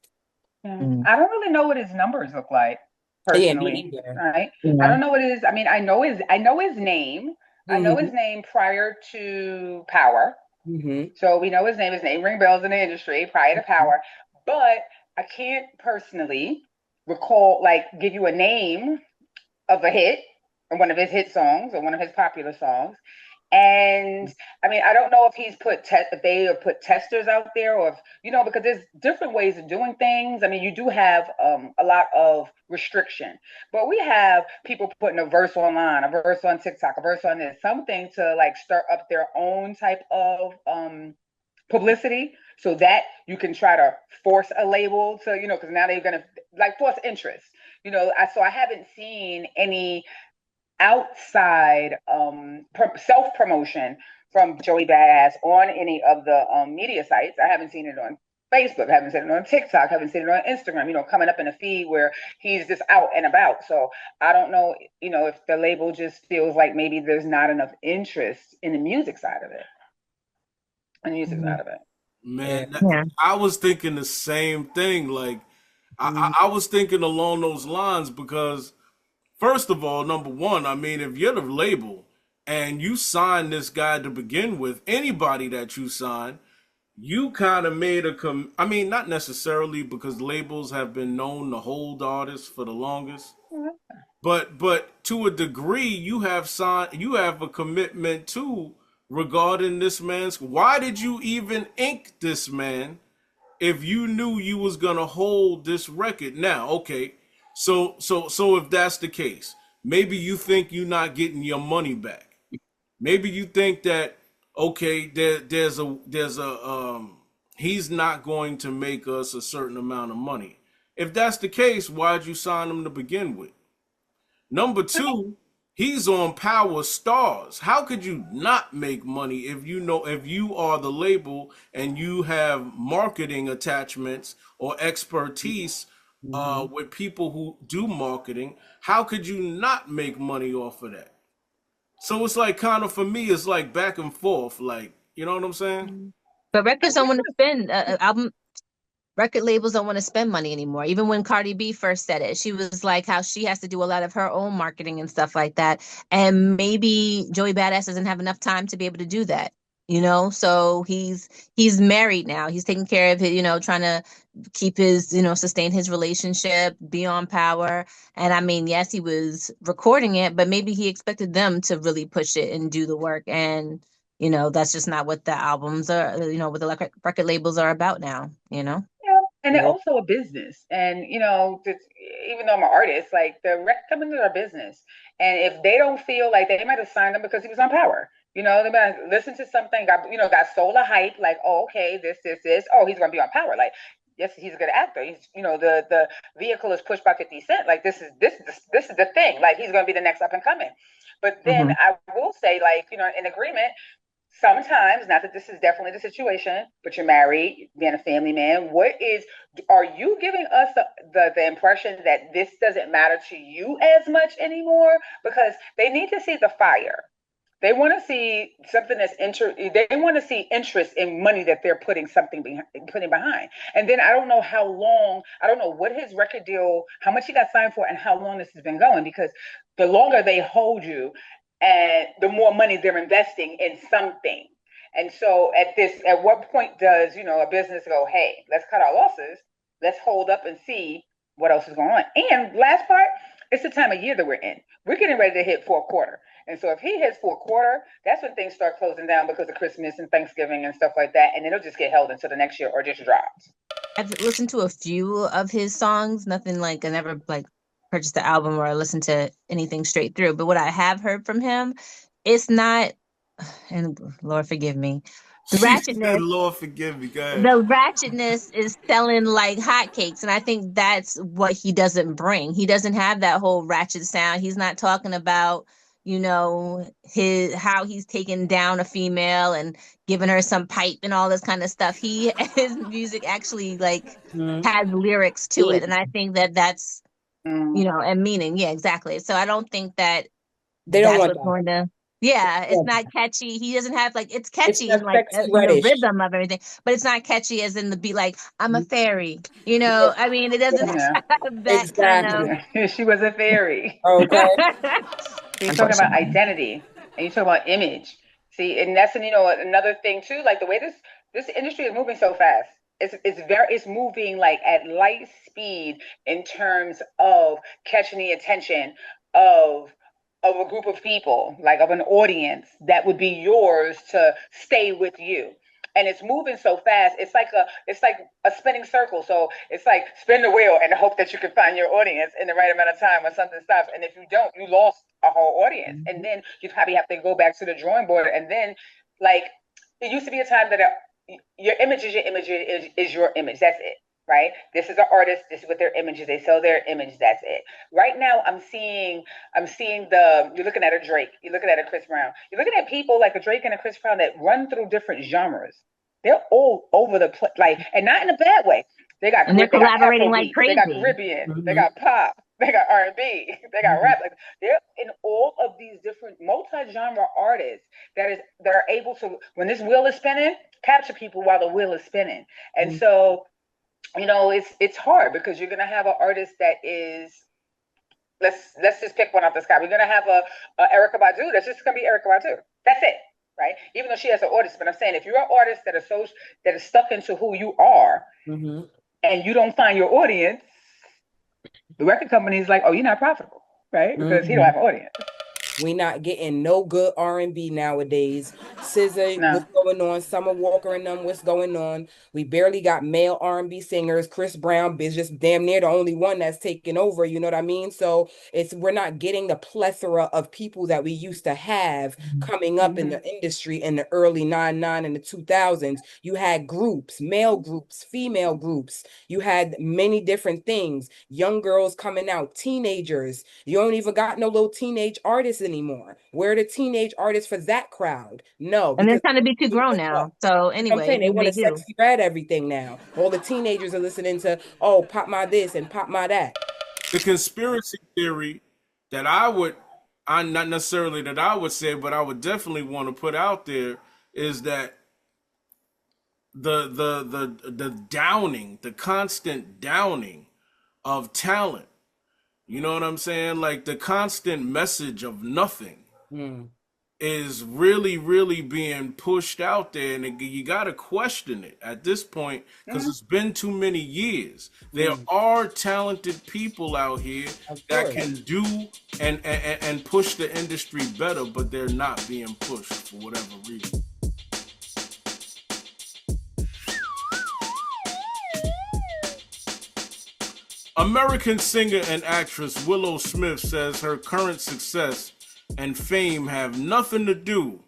I don't really know what his numbers look like personally. Yeah, right? Yeah. I don't know what it is. I mean, I know his name. I know his name prior to Power. So we know his name. His name ring bells in the industry prior to Power. But I can't personally recall, give you a name of a hit or one of his hit songs or one of his popular songs. And I mean, I don't know if he's put testers out there, or if, because there's different ways of doing things. I mean, you do have a lot of restriction, but we have people putting a verse online, a verse on TikTok, a verse on this, something to stir up their own type of publicity, so that you can try to force a label to, because now they're gonna force interest. So I haven't seen any outside self-promotion from Joey Badass on any of the media sites. I haven't seen it on Facebook, haven't seen it on TikTok, haven't seen it on Instagram, coming up in a feed where he's just out and about. So I don't know, if the label just feels like maybe there's not enough interest in the music side of it. Man, I was thinking the same thing. I was thinking along those lines because, first of all, number one, I mean, if you're the label and you sign this guy to begin with, anybody that you sign, you kind of made I mean, not necessarily, because labels have been known to hold artists for the longest, but to a degree, you have a commitment to regarding this man's. Why did you even ink this man if you knew you was gonna hold this record? Now, okay. So if that's the case, maybe you think you're not getting your money back. Maybe you think that, okay, there's a he's not going to make us a certain amount of money. If that's the case, why'd you sign him to begin with? Number two, He's on Power Stars. How could you not make money if you are the label and you have marketing attachments or expertise with people who do marketing? How could you not make money off of that? So it's like kind of for me, it's like back and forth. Like, you know what I'm saying? But records don't want to spend album record labels don't want to spend money anymore. Even when Cardi B first said it, she was like how she has to do a lot of her own marketing and stuff like that. And maybe Joey Badass doesn't have enough time to be able to do that. So he's married now. He's taking care of it, trying to keep his, sustain his relationship, be on Power. And I mean, yes, he was recording it, but maybe he expected them to really push it and do the work. And that's just not what the albums are, what the record labels are about now, Yeah, and they're also a business. And even though I'm an artist, like the record companies are a business. And if they don't feel like they might have signed him because he was on Power, they might listen to something, got sold a hype, like, oh, okay, this, oh, he's gonna be on Power. Like, yes, he's a good actor. He's, the vehicle is pushed by 50 Cent. Like, this is the thing. Like, he's gonna be the next up and coming. But then I will say, like, in agreement. Sometimes, not that this is definitely the situation, but you're married, being a family man. Are you giving us the impression that this doesn't matter to you as much anymore? Because they need to see the fire. They want to see something they want to see interest in money that they're putting behind. And then I don't know what his record deal, how much he got signed for and how long this has been going, because the longer they hold you, and the more money they're investing in something. And so at what point does, a business go, hey, let's cut our losses. Let's hold up and see what else is going on. And last part, it's the time of year that we're in. We're getting ready to hit fourth quarter. And so if he hits fourth quarter, that's when things start closing down because of Christmas and Thanksgiving and stuff like that. And it'll just get held until the next year or just drops. I've listened to a few of his songs, nothing like I never purchased the album or listened to anything straight through. But what I have heard from him, it's not, and Lord forgive me, the ratchetness. Lord forgive me, guys. The ratchetness is selling like hotcakes, and I think that's what he doesn't bring. He doesn't have that whole ratchet sound. He's not talking about how he's taken down a female and giving her some pipe and all this kind of stuff. His music actually has lyrics to it, and I think that's and meaning. Yeah, exactly. So I don't think that They don't want that. It's not catchy. He doesn't have it's catchy in the rhythm of everything, but it's not catchy as in the beat. Like, I'm a fairy, I mean, it doesn't have that kind of. She was a fairy. Okay. You're talking about identity and you're talking about image. See, and that's another thing too. Like the way this industry is moving so fast. It's moving like at light speed in terms of catching the attention of a group of people, like of an audience that would be yours to stay with you. And it's moving so fast. It's like a spinning circle. So it's like spin the wheel and hope that you can find your audience in the right amount of time when something stops. And if you don't, you lost a whole audience. And then you probably have to go back to the drawing board. And then it used to be a time that your image is your image. That's it. Right? This is an artist. This is what their image is. They sell their image. That's it. Right now, I'm seeing you're looking at a Drake. You're looking at a Chris Brown. You're looking at people like a Drake and a Chris Brown that run through different genres. They're all over the place, and not in a bad way. They're collaborating like crazy. They got Caribbean. They got pop. They got R&B. They got rap. They're in all of these different multi-genre artists that are able to, when this wheel is spinning, capture people while the wheel is spinning. And so, it's hard because you're gonna have an artist that is. Let's just pick one off the sky. We're gonna have a Erykah Badu. That's just gonna be Erykah Badu. That's it, right? Even though she has an audience, but I'm saying if you're an artist that is stuck into who you are, and you don't find your audience, the record company is like, oh, you're not profitable, right? Because he don't have an audience. We not getting no good R&B nowadays. SZA, what's going on? Summer Walker and them, what's going on? We barely got male R&B singers. Chris Brown is just damn near the only one that's taking over. You know what I mean? So we're not getting the plethora of people that we used to have coming up in the industry in the early 99 and the 2000s. You had groups, male groups, female groups. You had many different things. Young girls coming out, teenagers. You don't even got no little teenage artists anymore. Where are the teenage artists for that crowd? No, And they're because trying to be too do grown what? now. So I'm anyway, saying they what want they to do. sexy red everything now. All the teenagers are listening to, oh, pop my this and pop my that. The conspiracy theory that I not necessarily that I would say, but I would definitely want to put out there is that the downing, the constant downing of talent. You know what I'm saying? Like the constant message of nothing is really, really being pushed out there, and you got to question it at this point because it's been too many years. There are talented people out here that can do and push the industry better, but they're not being pushed for whatever reason. American singer and actress Willow Smith says her current success and fame have nothing to do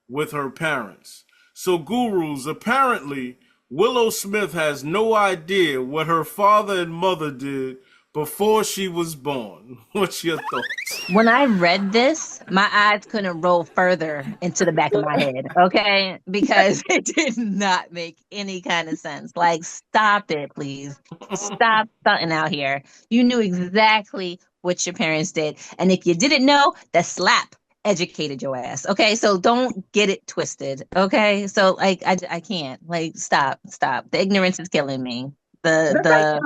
with her parents. So, gurus, apparently, Willow Smith has no idea what her father and mother did before she was born. What's your thoughts? When I read this, my eyes couldn't roll further into the back of my head, okay? Because it did not make any kind of sense. Like, stop it, please. Stop stunting out here. You knew exactly what your parents did. And if you didn't know, the slap educated your ass, okay? So don't get it twisted, okay? So, like, I can't. Like, stop. The ignorance is killing me. The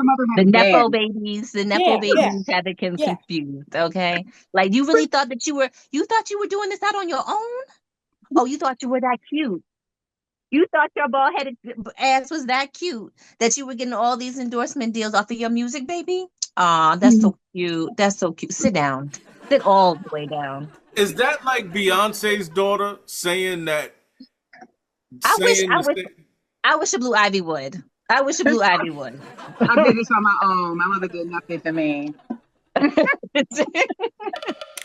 nepo babies, have it confused. Okay, like you really thought that you were doing this out on your own? Oh, you thought you were that cute? You thought your bald headed ass was that cute that you were getting all these endorsement deals off of your music, baby? Aw, that's so cute. That's so cute. Sit down. Sit all the way down. Is that like Beyonce's daughter saying that? I wish a Blue Ivy would. I wish a Blue Ivy would. I did this on my own. My mother did nothing for me.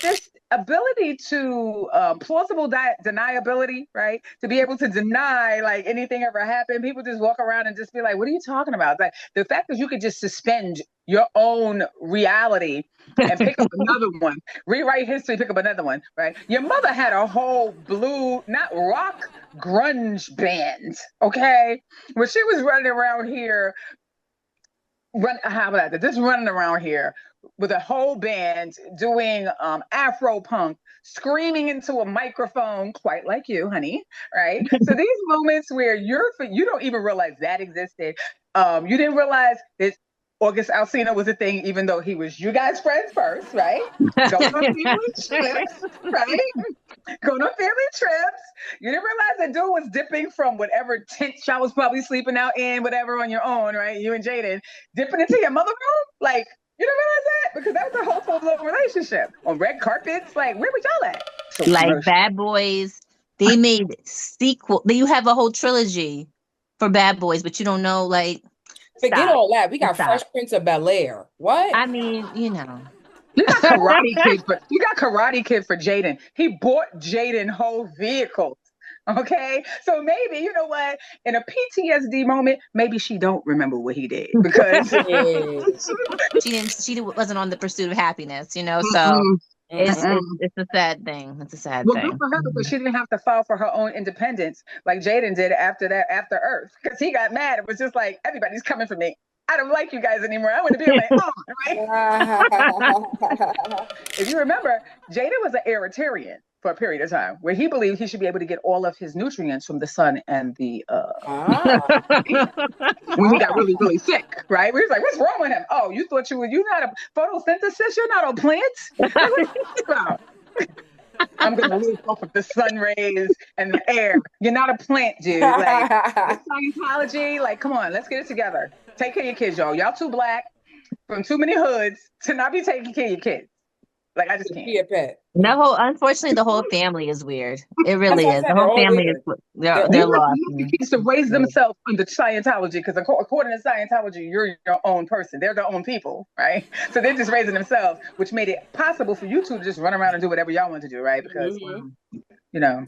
This ability to plausible deniability, right? To be able to deny like anything ever happened. People just walk around and just be like, "What are you talking about?" Like the fact that you could just suspend your own reality and pick up another one, rewrite history, pick up another one, right? Your mother had a whole blue, not rock, grunge band, okay? When she was running around here, running around here with a whole band doing Afro punk, screaming into a microphone, quite like you, honey, right? So these moments where you don't even realize that existed. You didn't realize that August Alsina was a thing, even though he was you guys' friends first, right? Going on family trips, right? Going on family trips. You didn't realize that dude was dipping from whatever tent y'all was probably sleeping out in, whatever, on your own, right? You and Jaden dipping into your mother room, like you didn't realize that because that was a whole full-blown relationship on red carpets. Like where was y'all at? So like Bad Boys, they made sequel. You have a whole trilogy for Bad Boys, but you don't know like. Forget all that. We got Fresh Prince of Bel-Air. What? I mean, you know. You got Karate Kid for Jaden. He bought Jaden whole vehicles. Okay, so maybe you know what? In a PTSD moment, maybe she don't remember what he did because she wasn't on the pursuit of happiness, you know. So it's a sad thing. It's a sad thing. Well, good for her because she didn't have to file for her own independence like Jaden did after Earth, because he got mad. It was just like everybody's coming for me. I don't like you guys anymore. I want to be on my own, right? If you remember, Jaden was an Eritrean for a period of time where he believed he should be able to get all of his nutrients from the sun and the when he got really, really sick, right? We was like, what's wrong with him? Oh, you thought you're not a photosynthesis? You're not a plant? Like, what are you talking about? I'm going to live off of the sun rays and the air. You're not a plant, dude. Like, Scientology, like, come on, let's get it together. Take care of your kids, y'all. Y'all too black from too many hoods to not be taking care of your kids. Like, I just can't. Be a pet. Unfortunately, the whole family is weird. It really is. The whole family is, they're lost. Kids to raise themselves under Scientology, because according to Scientology, you're your own person. They're their own people, right? So they're just raising themselves, which made it possible for you two to just run around and do whatever y'all want to do, right? Because, you know,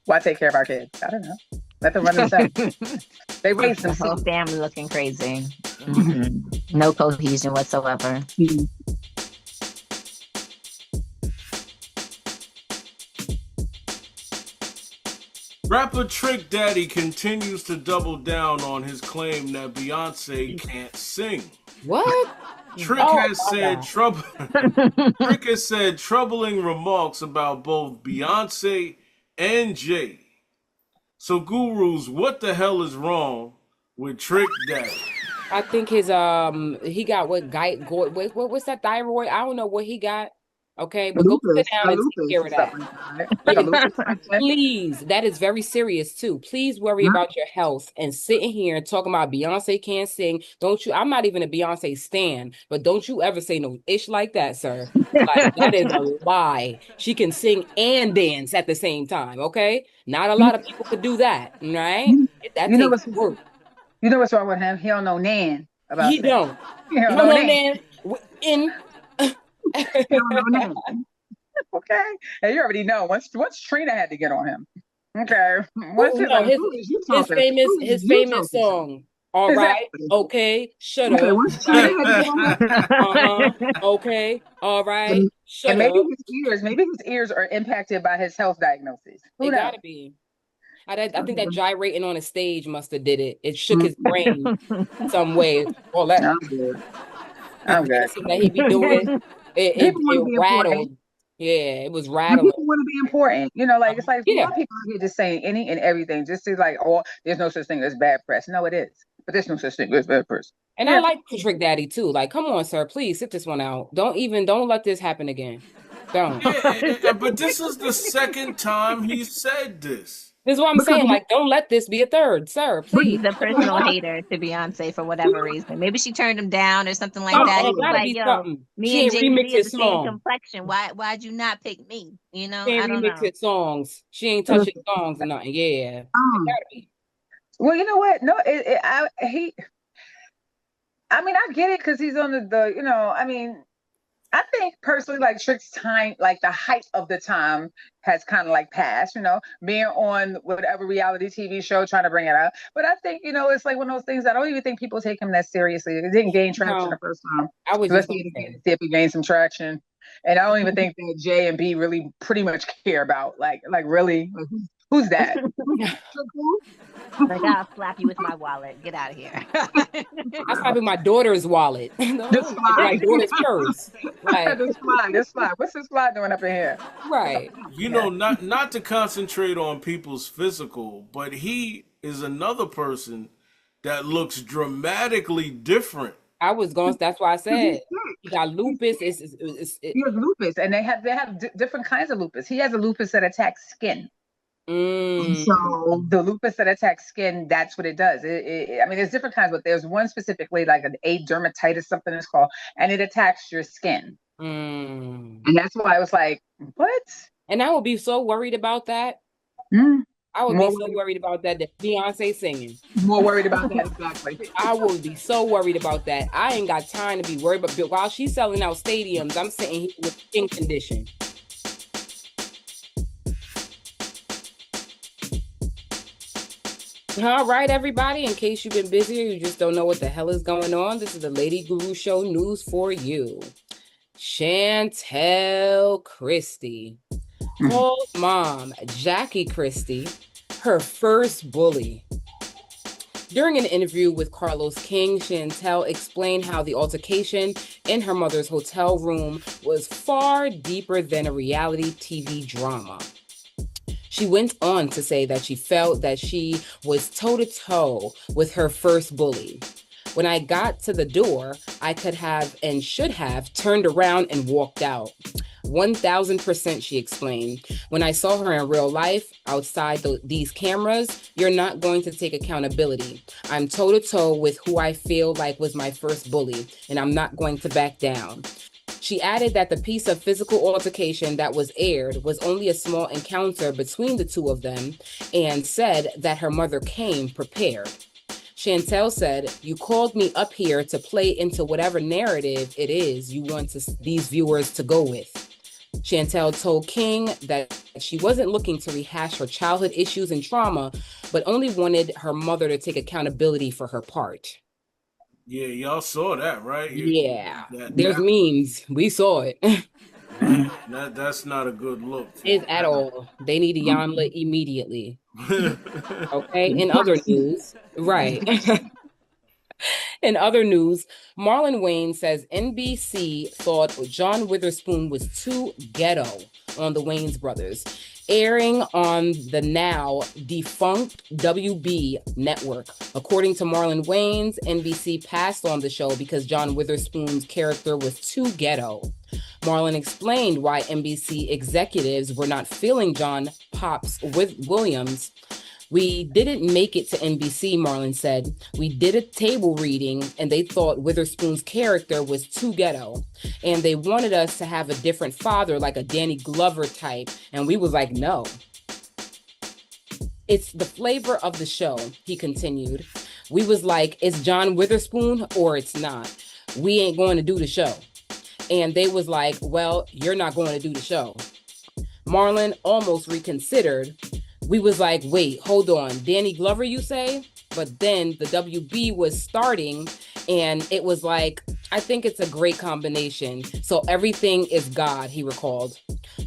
why take care of our kids? I don't know. Let them run themselves. They raised themselves. The whole family looking crazy. No cohesion whatsoever. Rapper Trick Daddy continues to double down on his claim that Beyonce can't sing. What? Trick Oh, has my said God. trouble. Trick has said troubling remarks about both Beyonce and Jay. So, gurus, what the hell is wrong with Trick Daddy? I think his he got what's that thyroid? I don't know what he got. Okay, but go sit down and take care and of stuff that. like that. Like a lupus infection. Please, that is very serious too. Please worry about your health and sitting here and talking about Beyonce can't sing. Don't you? I'm not even a Beyonce stan, but don't you ever say no ish like that, sir. Like that is a lie. She can sing and dance at the same time. Okay, not a lot of people could do that. Right? You, That you know takes what's work. you know what's wrong with him? He don't know Nan about He that. don't. He don't You know know, Nan. man. In. He don't know Nan. Okay, and you already know once Trina had to get on him. Okay, once Oh he's no, like, who is you his talking? famous Who is his you famous talking to? song. All right, Exactly. okay, shut Okay, up. once Trina Like, had to get on him, uh-huh, okay, all right, and, shut maybe up. his ears are impacted by his health diagnoses. Who It knows? gotta be. I think that gyrating on the stage must have did it. It shook his brain some way. All that I'm good. I'm good. dancing that he be doing, People want to it be important. rattled. Yeah, it was And rattling. people want to be important. You know, like it's like a lot Yeah, of people out here just saying any and everything, just to like, oh, there's no such thing as bad press. No, it is, but there's no such thing as bad press. and I Yeah. like Trick Daddy too. Like, come on, sir, please sit this one out. Don't let this happen again. Don't. Yeah, but this is the second time he said this. This is what I'm Because saying. Like, don't let this be a third, sir. Please. He's a personal hater to Beyonce for whatever reason. Maybe she turned him down or something like that. He It was gotta like, be "Yo, something. me She and ain't Jay remix Z have his the same song. complexion. Why'd you not pick me? You know, She ain't I don't remix know." his songs. She ain't touching songs or nothing. Yeah. It gotta be. well, you know what? No, I mean, I get it because he's on the, you know, I mean, I think personally, like Trick's time, like the height of the time has kind of like passed, you know, being on whatever reality TV show trying to bring it up. But I think, you know, it's like one of those things I don't even think people take him that seriously. It didn't gain traction the No, first time. I was So let's just see gonna it again say. and see if it gains some traction. And I don't even think that J and B really pretty much care about like really like, who's that? Like, I'll slap you with my wallet. Get out of here. That's probably my daughter's wallet. No, This my fly. daughter's purse. Like, This fly. What's this fly doing up in here? right. You know, not to concentrate on people's physical, but he is another person that looks dramatically different. That's why I said he got lupus. He has lupus, and they have different kinds of lupus. He has a lupus that attacks skin. So the lupus that attacks skin, that's what it does. I mean, there's different kinds, but there's one specifically, like an A dermatitis, something it's called, and it attacks your skin. And that's why I was like, what? And I would be so worried about that. Mm. I would More be so worried about that Beyonce singing. More worried about that, exactly. I would be so worried about that. I ain't got time to be worried about. But while she's selling out stadiums, I'm sitting here with skin condition. All right, everybody. In case you've been busy or you just don't know what the hell is going on, this is the Lady Guru Show news for you. Chantel Christie called mom Jackie Christie her first bully. During an interview with Carlos King, Chantel explained how the altercation in her mother's hotel room was far deeper than a reality TV drama. She went on to say that she felt that she was toe-to-toe with her first bully. When I got to the door, I could have and should have turned around and walked out. 1000%, she explained. When I saw her in real life, outside these cameras, you're not going to take accountability. I'm toe-to-toe with who I feel like was my first bully, and I'm not going to back down. She added that the piece of physical altercation that was aired was only a small encounter between the two of them, and said that her mother came prepared. Chantel said, "You called me up here to play into whatever narrative it is you want these viewers to go with." Chantel told King that she wasn't looking to rehash her childhood issues and trauma, but only wanted her mother to take accountability for her part. Yeah, y'all saw that, right? Yeah, there's memes. We saw it. That's not a good look. Is at all. They need a Yamla immediately. Okay. In other news, right. In other news, Marlon Wayne says NBC thought John Witherspoon was too ghetto on the Wayans brothers, airing on the now defunct WB network. According to Marlon Wayans, NBC passed on the show because John Witherspoon's character was too ghetto. Marlon explained why NBC executives were not feeling John Pops Williams. We didn't make it to NBC, Marlon said. We did a table reading and they thought Witherspoon's character was too ghetto. And they wanted us to have a different father, like a Danny Glover type. And we was like, no. It's the flavor of the show, he continued. We was like, it's John Witherspoon or it's not. We ain't going to do the show. And they was like, well, you're not going to do the show. Marlon almost reconsidered. We was like, wait, hold on. Danny Glover, you say? But then the WB was starting and it was like, I think it's a great combination. So everything is God, he recalled.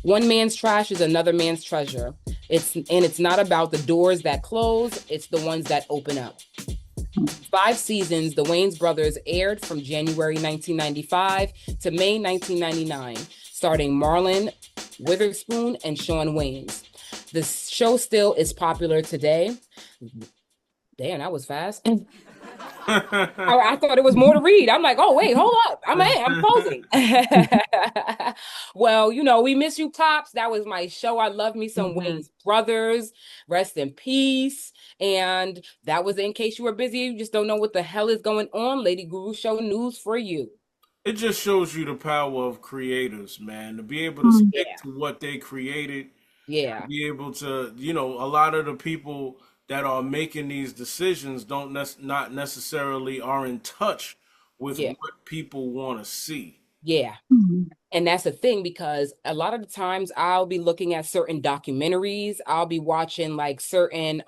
One man's trash is another man's treasure. It's not about the doors that close, it's the ones that open up. 5 seasons, the Wayans brothers aired from January 1995 to May 1999, starring Marlon Witherspoon and Shawn Wayans. The show still is popular today. Damn, that was fast. I thought it was more to read. I'm like, oh, wait, hold up. I'm posing. Well, we miss you, Pops. That was my show. I love me some Wayans brothers. Rest in peace. And that was in case you were busy. You just don't know what the hell is going on. Lady Guru Show news for you. It just shows you the power of creators, man, to be able to stick to what they created. Yeah. Be able to, a lot of the people that are making these decisions not necessarily are in touch with what people want to see. Yeah. And that's the thing, because a lot of the times I'll be looking at certain documentaries. I'll be watching like certain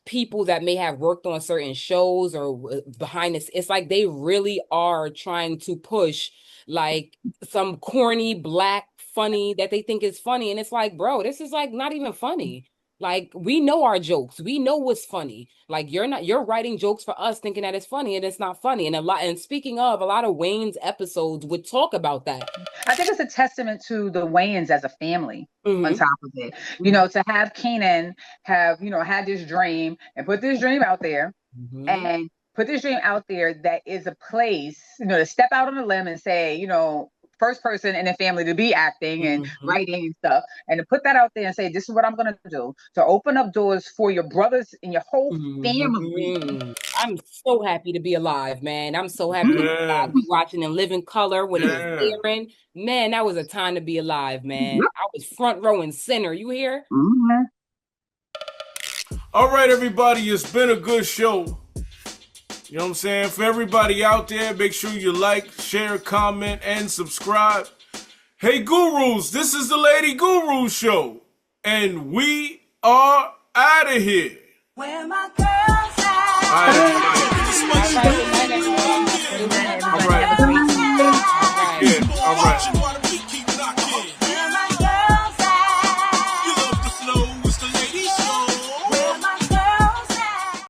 people that may have worked on certain shows or behind this. It's like they really are trying to push like some corny black funny that they think is funny. And it's like, bro, this is like not even funny. Like, we know our jokes. We know what's funny. Like, you're writing jokes for us thinking that it's funny and it's not funny. And speaking of, a lot of Wayne's episodes would talk about that. I think it's a testament to the Wayans as a family on top of it. To have Kenan have, had this dream and put this dream out there and put this dream out there that is a place, to step out on a limb and say, first person in the family to be acting and writing and stuff, and to put that out there and say, this is what I'm going to do, to open up doors for your brothers and your whole family. I'm so happy to be alive, man. I'm so happy to be alive. We watching in living color when it was airing. Man, that was a time to be alive, man. I was front row and center. You hear? All right, everybody. It's been a good show. You know what I'm saying? For everybody out there, make sure you like, share, comment, and subscribe. Hey, Gurus, this is the Lady Guru Show, and we are out of here. Where my girls at? All right, everybody.